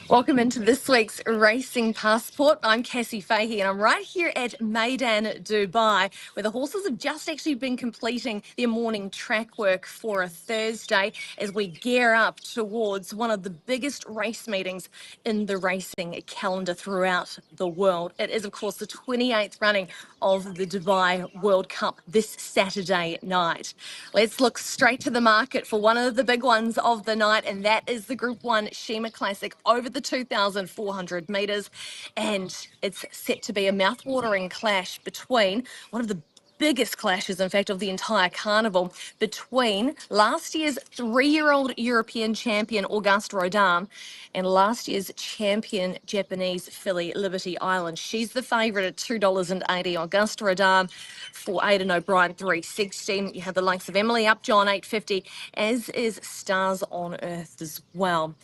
Welcome into this week's Racing Passport. I'm Cassie Fahey and I'm right here at Meydan, Dubai, where the horses have just actually been completing their morning track work for a Thursday as we gear up towards one of the biggest race meetings in the racing calendar throughout the world. It is, of course, the 28th running of the Dubai World Cup this Saturday night. Let's look straight to the market for one of the big ones of the night, and that is the Group 1 Sheema Classic over the 2,400 metres. And it's set to be a mouth-watering clash between one of the biggest clashes, in fact, of the entire carnival, between last year's three-year-old European champion Auguste Rodin and last year's champion Japanese filly Liberty Island. She's the favourite at $2.80. Auguste Rodin for Aidan O'Brien 3.16. You have the likes of Emily Upjohn 8.50, as is Stars on Earth as well.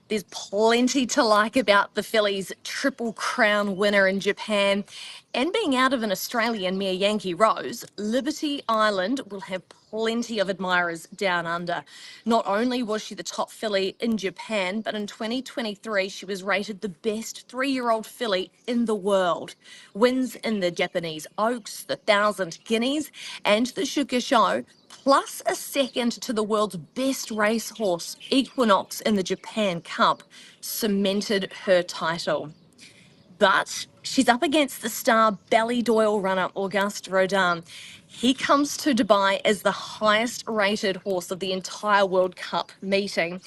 There's plenty to like about the fillies' Triple Crown winner in Japan. And being out of an Australian mare Yankee Rose, Liberty Island will have plenty of admirers down under. Not only was she the top filly in Japan, but in 2023 she was rated the best three-year-old filly in the world. Wins in the Japanese Oaks, the 1,000 Guineas and the Shuka Show, plus a second to the world's best racehorse, Equinox, in the Japan Cup, cemented her title. But she's up against the star Ballydoyle runner Auguste Rodin. He comes to Dubai as the highest rated horse of the entire World Cup meeting.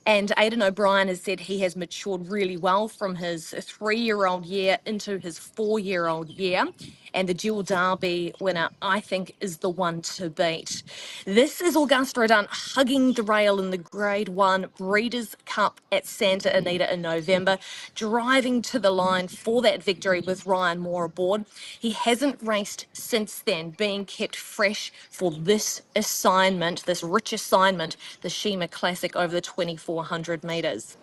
And Aidan O'Brien has said he has matured really well from his three-year-old year into his four-year-old year. And the dual derby winner, I think, is the one to beat. This is Auguste Rodin hugging the rail in the Grade 1 Breeders' Cup at Santa Anita in November, driving to the line for that victory with Ryan Moore aboard. He hasn't raced since then, being kept fresh for this assignment, this rich assignment, the Sheema Classic over the 2,400 metres.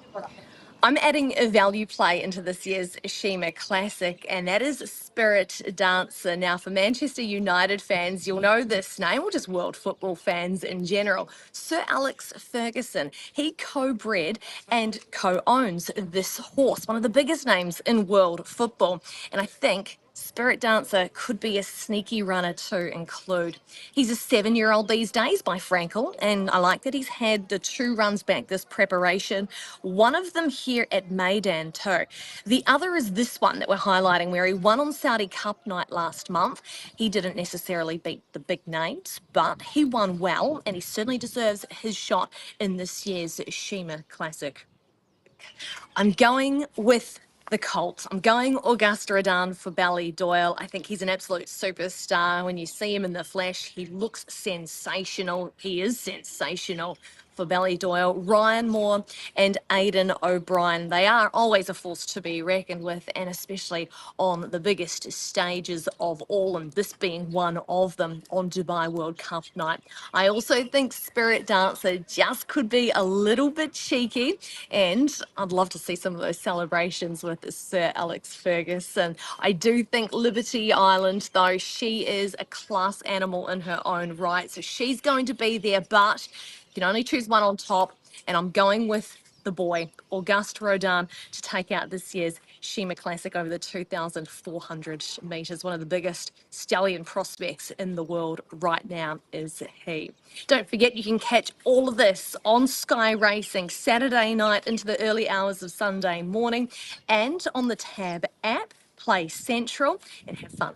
I'm adding a value play into this year's Sheema Classic, and that is Spirit Dancer. Now, for Manchester United fans, you'll know this name, or just world football fans in general. Sir Alex Ferguson, he co-bred and co-owns this horse, one of the biggest names in world football. And I think Spirit Dancer could be a sneaky runner to include. He's a 7-year-old these days by Frankel, and I like that he's had the 2 runs back this preparation, one of them here at Meydan too. The other is this one that we're highlighting, where he won on Saudi Cup night last month. He didn't necessarily beat the big names, but he won well, and he certainly deserves his shot in this year's Sheema Classic. I'm going with the Colts. I'm going Auguste Rodin for Ballydoyle. I think he's an absolute superstar. When you see him in the flesh, he looks sensational. He is sensational for Ballydoyle. Ryan Moore and Aidan O'Brien, they are always a force to be reckoned with, and especially on the biggest stages of all, and this being one of them on Dubai World Cup night. I also think Spirit Dancer just could be a little bit cheeky, and I'd love to see some of those celebrations with Sir Alex Ferguson. I do think Liberty Island, though, she is a class animal in her own right, so she's going to be there, but you can only choose one on top, and I'm going with the boy, Auguste Rodin, to take out this year's Sheema Classic over the 2,400 metres. One of the biggest stallion prospects in the world right now is he. Don't forget, you can catch all of this on Sky Racing Saturday night into the early hours of Sunday morning, and on the Tab app. Play Central and have fun.